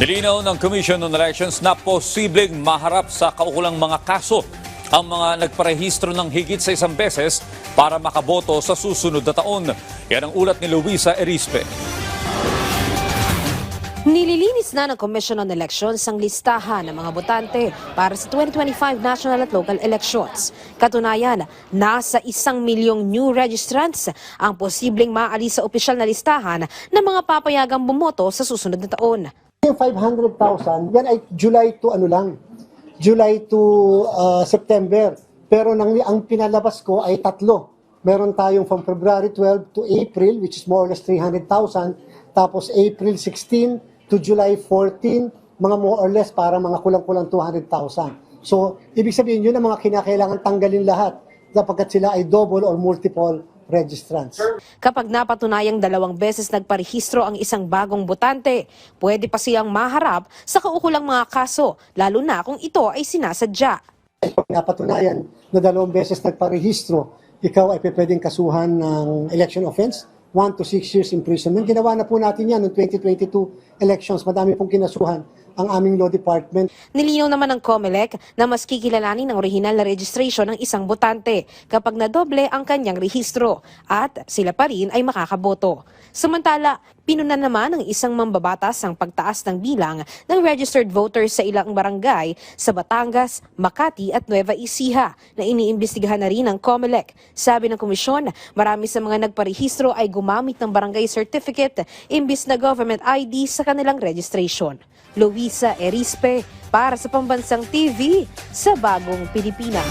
Nilinaw ng Commission on Elections na posibleng maharap sa kaukulang mga kaso ang mga nagparehistro ng higit sa isang beses para makaboto sa susunod na taon. Yan ang ulat ni Luisa Erispe. Nililinis na ng Commission on Elections ang listahan ng mga botante para sa 2025 national at local elections. Katunayan, nasa 1,000,000 new registrants ang posibleng maalis sa opisyal na listahan ng mga papayagang bumoto sa susunod na taon. Yung 500,000, yan ay July to July to September. Pero ang pinalabas ko ay tatlo. Meron tayong from February 12 to April, which is more or less 300,000. Tapos April 16 to July 14, mga more or less para mga kulang-kulang 200,000. So, ibig sabihin yun ang mga kinakailangan tanggalin lahat sapagkat sila ay double or multiple registrants. Kapag napatunayang 2 beses nagparehistro ang isang bagong botante, pwede pa siyang maharap sa kaukulang mga kaso, lalo na kung ito ay sinasadya. Pag napatunayan na 2 beses nagparehistro, ikaw ay pwedeng kasuhan ng election offense, 1 to 6 years imprisonment. Ginawa na po natin yan noong 2022 elections. Madami pong kinasuhan ang aming law department. Nilinaw naman ng COMELEC na mas kikilalanin ang orihinal na registration ng isang botante kapag nadoble ang kanyang rehistro at sila pa rin ay makakaboto. Samantala, pinunan naman ng isang mambabatas ang pagtaas ng bilang ng registered voters sa ilang barangay sa Batangas, Makati at Nueva Ecija na iniimbestigahan na rin ng COMELEC. Sabi ng komisyon, marami sa mga nagparehistro ay gumamit ng barangay certificate imbis na government ID sa kanilang registration. Luisa Erispe para sa Pambansang TV sa Bagong Pilipinas.